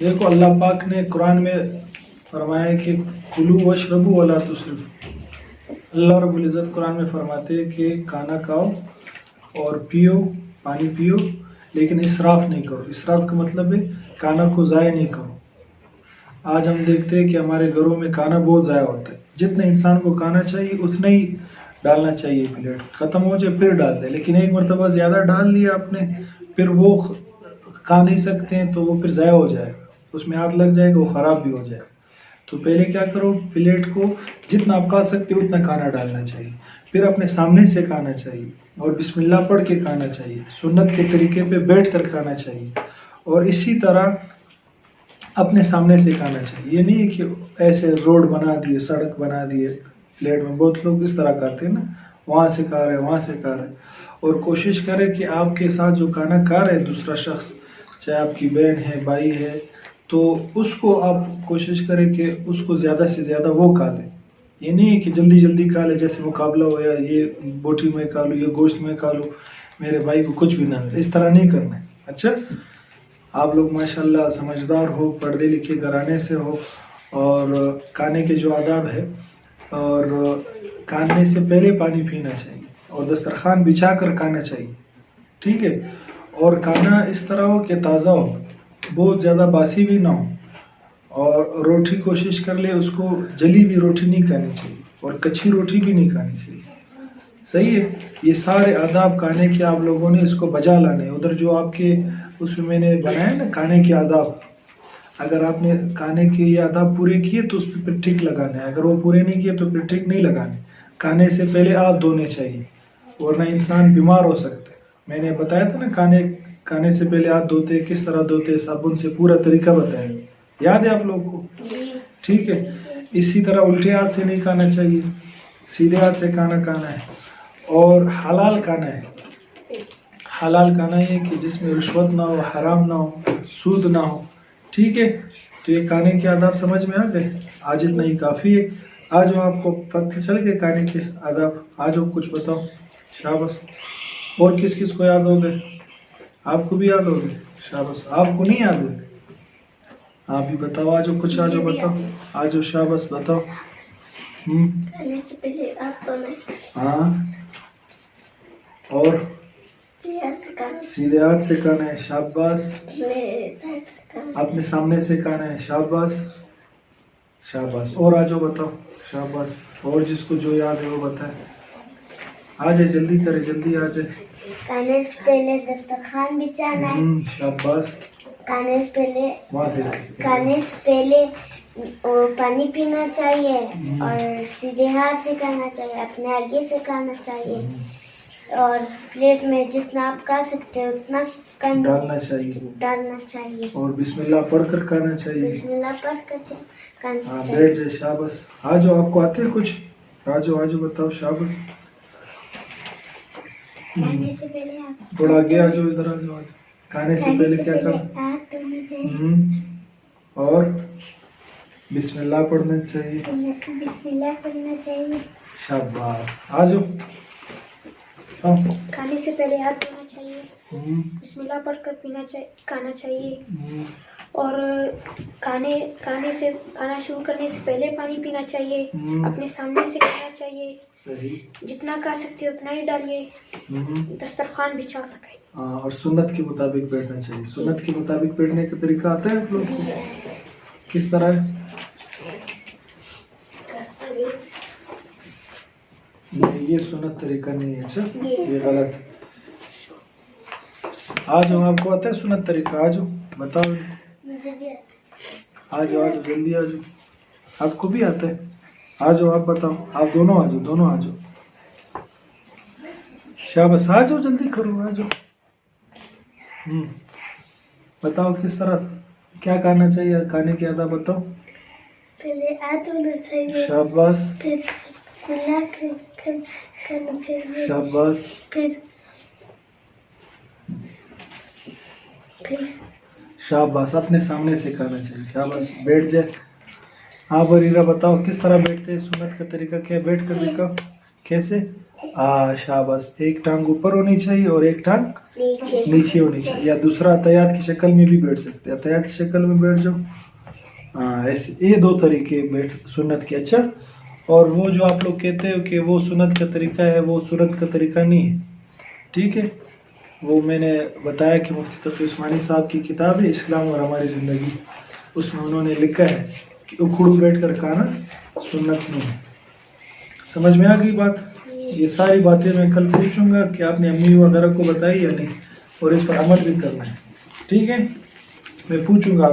देखो अल्लाह पाक ने कुरान में फरमाया कि कुलू वशरबू वला तुसरिफ। अल्लाह रब्बुल इज़्ज़त कुरान में फरमाते हैं कि खाना खाओ और पियो, पानी पियो, लेकिन इसराफ नहीं करो। इसराफ का मतलब है खाना को ज़ाया नहीं करो। आज हम देखते हैं कि हमारे घरों में खाना बहुत ज़ाया होता है। जितना इंसान को खाना चाहिए उतना ही डालना चाहिए। प्लेट ख़त्म हो जाए फिर डाल दे, लेकिन एक मरतबा ज़्यादा डाल लिया आपने, फिर वो खा नहीं सकते हैं तो वो फिर ज़ाया हो जाएगा, उसमें हाथ लग जाएगा, वो ख़राब भी हो जाएगा। तो पहले क्या करो, प्लेट को जितना आप खा सकते हो उतना खाना डालना चाहिए, फिर अपने सामने से खाना चाहिए और बिस्मिल्लाह पढ़ के खाना चाहिए। सुन्नत के तरीके पे बैठ कर खाना चाहिए और इसी तरह अपने सामने से खाना चाहिए। ये नहीं है कि ऐसे रोड बना दिए, सड़क बना दिए प्लेट में। बहुत लोग इस तरह खाते हैं ना, वहाँ से खा रहे हैं, वहाँ से खा रहे हैं। और कोशिश करें कि आपके साथ जो खाना खा रहे हैं दूसरा शख्स, चाहे आपकी बहन है, भाई है, तो उसको आप कोशिश करें कि उसको ज़्यादा से ज़्यादा वो खा लें। ये नहीं है कि जल्दी जल्दी खा ले, जैसे मुकाबला हो, या ये बोटी में खा लो, ये गोश्त में खा लो, मेरे भाई को कुछ भी ना मिले। इस तरह नहीं करना है। अच्छा, आप लोग माशाल्लाह समझदार हो, पढ़े लिखे घराने से हो, और खाने के जो आदाब है, और खाने से पहले पानी पीना चाहिए और दस्तरखान बिछा कर खाना चाहिए, ठीक है। और खाना इस तरह हो कि ताज़ा हो, बहुत ज़्यादा बासी भी ना हो। और रोटी कोशिश कर ले, उसको जली हुई रोटी नहीं खानी चाहिए और कच्ची रोटी भी नहीं खानी चाहिए, सही है। ये सारे आदाब खाने के आप लोगों ने इसको बजा लाने हैं। उधर जो आपके उसमें मैंने बनाया ना खाने के आदाब, अगर आपने खाने के ये आदाब पूरे किए तो उस पर फिर टिक लगाना है, अगर वो पूरे नहीं किए तो फिर टिक नहीं लगाने। खाने से पहले हाथ धोने चाहिए, वरना इंसान बीमार हो सकता है। मैंने बताया था ना, खाने से पहले हाथ धोते, किस तरह धोते, साबुन से, पूरा तरीका बताया, याद है आप लोग को? ठीक है। इसी तरह उल्टे हाथ से नहीं खाना चाहिए, सीधे हाथ से खाना खाना है। और हलाल खाना है। हलाल खाना ये कि जिसमें रिश्वत ना हो, हराम ना हो, सूद ना हो, ठीक है। तो ये खाने के आदाब समझ में आ गए? आज इतना ही काफ़ी है। आज आपको पता चल गए खाने के आदाब? आज कुछ बताओ, शाबाश। और किस किस को याद हो गए? आपको भी याद हो गए, शाबाश। आपको नहीं याद हुए? आप भी बताओ, आज कुछ, आज बताओ, आज शाबाश बताओ। खाने से पहले हाथ धोना। हाँ, और सीधे हाथ से खाना है, शाबाश। अपने सामने से खाना है, शाबाश शाबाश। और आज बताओ, शाबाश। और जिसको जो याद है वो बताए। आ जाए, जल्दी करे, जल्दी आ जाए। खाने से पहले दस्तरखान बिछाना है, शाबाश। खाने से पहले पानी पीना चाहिए और सीधे हाथ से खाना चाहिए, अपने आगे से खाना चाहिए। और प्लेट में जितना आप खा सकते हो उतना डालना चाहिए और बिस्मिल्लाह पढ़कर खाना चाहिए। बिस्मिल्लाह पढ़ कर खाना चाहिए। बैठ जाए, शाबाश। आ जाओ, आपको आते हैं कुछ? आ जाओ बताओ, शाबाश। खाने से पहले आप थोड़ा आगे आ जाओ, इधर आ जाओ। आज खाने से पहले क्या करना? हाथ धोने चाहिए और बिस्मिल्लाह पढ़ना चाहिए। बिस्मिल्लाह पढ़ना चाहिए, शाबाश। आ जाओ। खाने से पहले हाथ धोना चाहिए, बिस्मिल्लाह पढ़कर खाना चाहिए। और खाना शुरू करने से पहले पानी पीना चाहिए, अपने सामने से खाना चाहिए। सही। जितना खा सकते हो उतना ही डालिए, दस्तरखान बिछा कर खाइए। और सुन्नत के मुताबिक बैठना चाहिए। सुन्नत के मुताबिक बैठने का तरीका आता है आप लोग को? किस तरह है? नहीं, ये सुन्नत तरीका नहीं है। अच्छा, ये गलत है। आ जाओ, आपको आता है सुन्नत तरीका? आ जाओ, बताओ। मुझे भी आता है। आ जाओ, जल्दी आ जाओ। आपको भी आता है? आ जाओ, आप बताओ। आप दोनों आ जाओ, दोनों आ जाओ। शाबाश, आ जाओ, जल्दी करो, आ जाओ। बताओ किस तरह क्या खाना चाहिए, खाने की आदत बताओ। पहले हाथ धोना चाहिए, शाबाश। फिर करना चाहिए, शाबाश। फिर शाबाश। अपने सामने से खाना चाहिए, शाबाश। बैठ जाए। हाँ बरीरा, बताओ किस तरह बैठते हैं? सुन्नत का तरीका क्या है? बैठ कर दिखाओ, कैसे? शाबाश, एक टांग ऊपर होनी चाहिए और एक टांग नीचे। नीचे होनी चाहिए, या दूसरा तयात की शक्ल में भी बैठ सकते हैं, तयात की शक्ल में बैठ जाओ। हाँ ऐसे, ये दो तरीके बैठ सुन्नत के। अच्छा, और वो जो आप लोग कहते हो कि वो सुन्नत का तरीका है, वो सुन्नत का तरीका नहीं है, ठीक है। वो मैंने बताया कि मुफ्ती तकी उस्मानी साहब की किताब है इस्लाम और हमारी ज़िंदगी, उसमें उन्होंने लिखा है कि उखड़ू बैठ कर खाना सुन्नत नहीं है। समझ में आ गई बात? ये सारी बातें मैं कल पूछूंगा कि आपने अम्मी वगैरह को बताई या नहीं, और इस पर अमल भी करना है, ठीक है। मैं पूछूंगा।